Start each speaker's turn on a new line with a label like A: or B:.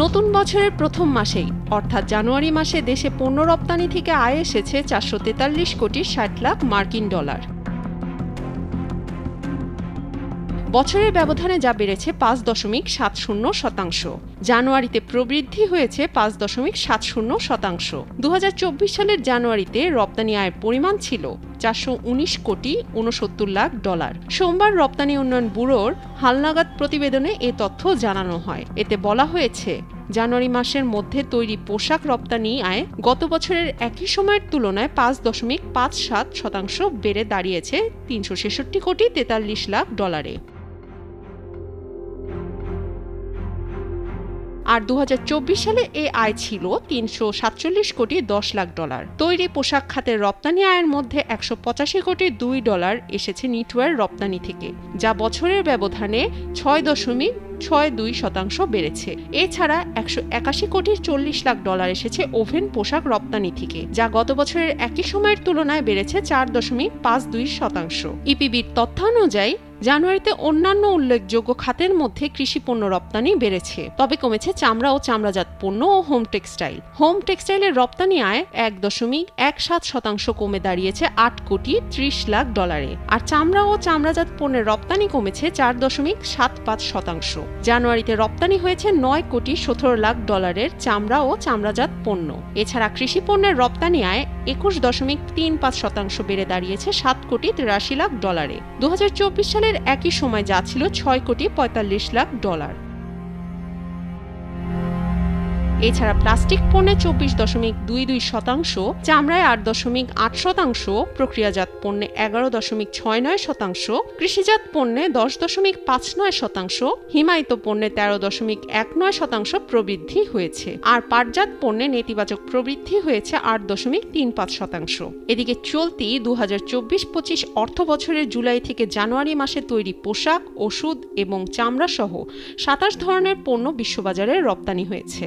A: নতুন বছরের প্রথম মাসেই অর্থাৎ জানুয়ারি মাসে দেশে পণ্য রপ্তানি থেকে আয় এসেছে ৪৪৩ কোটি ৬০ লাখ মার্কিন ডলার। বছরের ব্যবধানে যা বেড়েছে ৫.৭০%। জানুয়ারিতে প্রবৃদ্ধি হয়েছে ৫.৭০%। ২০২৪ সালের জানুয়ারিতে রপ্তানি আয়ের পরিমাণ ছিল ৪১৯ কোটি ৬৯ লাখ ডলার। সোমবার রপ্তানি উন্নয়ন ব্যুরোর হালনাগাদ প্রতিবেদনে এ তথ্য জানানো হয়। এতে বলা হয়েছে, জানুয়ারি মাসের মধ্যে তৈরি পোশাক রপ্তানি আয় গত বছরের একই সময়ের তুলনায় ৫.৫৭% বেড়ে দাঁড়িয়েছে ৩৬৬ কোটি ৪৩ লাখ ডলারে। আর ২০২৪ সালে এ আয় ছিল ৩৪৭ কোটি ১০ লাখ ডলার। তৈরি পোশাক খাতের রপ্তানি আয়ের মধ্যে ১৮৫ কোটি ২ ডলার এসেছে নিটওয়্যার রপ্তানি থেকে, যা বছরের ব্যবধানে ৬.৬২% বেড়েছে। এছাড়া ১৮১ কোটি ৪০ লাখ ডলার এসেছে ওভেন পোশাক রপ্তানি থেকে, যা গত বছরের একই সময়ের তুলনায় বেড়েছে ৪.৫২%। ইপিবির তথ্যানুযায়ী জানুয়ারিতে অন্যান্য উল্লেখযোগ্য খাতের মধ্যে কৃষি পণ্য রপ্তানি বেড়েছে, তবে কমেছে চামড়া ও চামড়াজাত পণ্য ও হোম টেক্সটাইল। হোম টেক্সটাইলের রপ্তানি আয় ১.১৭% কমে দাঁড়িয়েছে ৮ কোটি ৩০ লাখ ডলারে, আর চামড়া ও চামড়াজাত পণ্যের রপ্তানি কমেছে ৪.৭৫%। জানুয়ারিতে রপ্তানি হয়েছে ৯ কোটি ১৭ লাখ ডলারের চামড়া ও চামড়াজাত পণ্য। এছাড়া কৃষি পণ্যের রপ্তানি আয় ২১.৩৫% বেড়ে দাঁড়িয়েছে ৭ কোটি ৮৩ লাখ ডলারে। ২০২৪ সালের একই সময় যা ছিল ৬ কোটি ৪৫ লাখ ডলার। এছাড়া প্লাস্টিক পণ্যে ২৪.২২%, চামড়ায় ৮.৮%, প্রক্রিয়াজাত পণ্যে ১১.৬৯%, কৃষিজাত পণ্যে ১০.৫৯%, হিমায়িত পণ্যে ১৩.১৯% প্রবৃদ্ধি হয়েছে, আর পাটজাত পণ্যে নেতিবাচক প্রবৃদ্ধি হয়েছে ৮.৩৫%। এদিকে চলতি ২০২৪-২৫ অর্থ বছরের জুলাই থেকে জানুয়ারি মাসে তৈরি পোশাক, ওষুধ এবং চামড়া সহ ২৭ ধরনের পণ্য বিশ্ববাজারে রপ্তানি হয়েছে।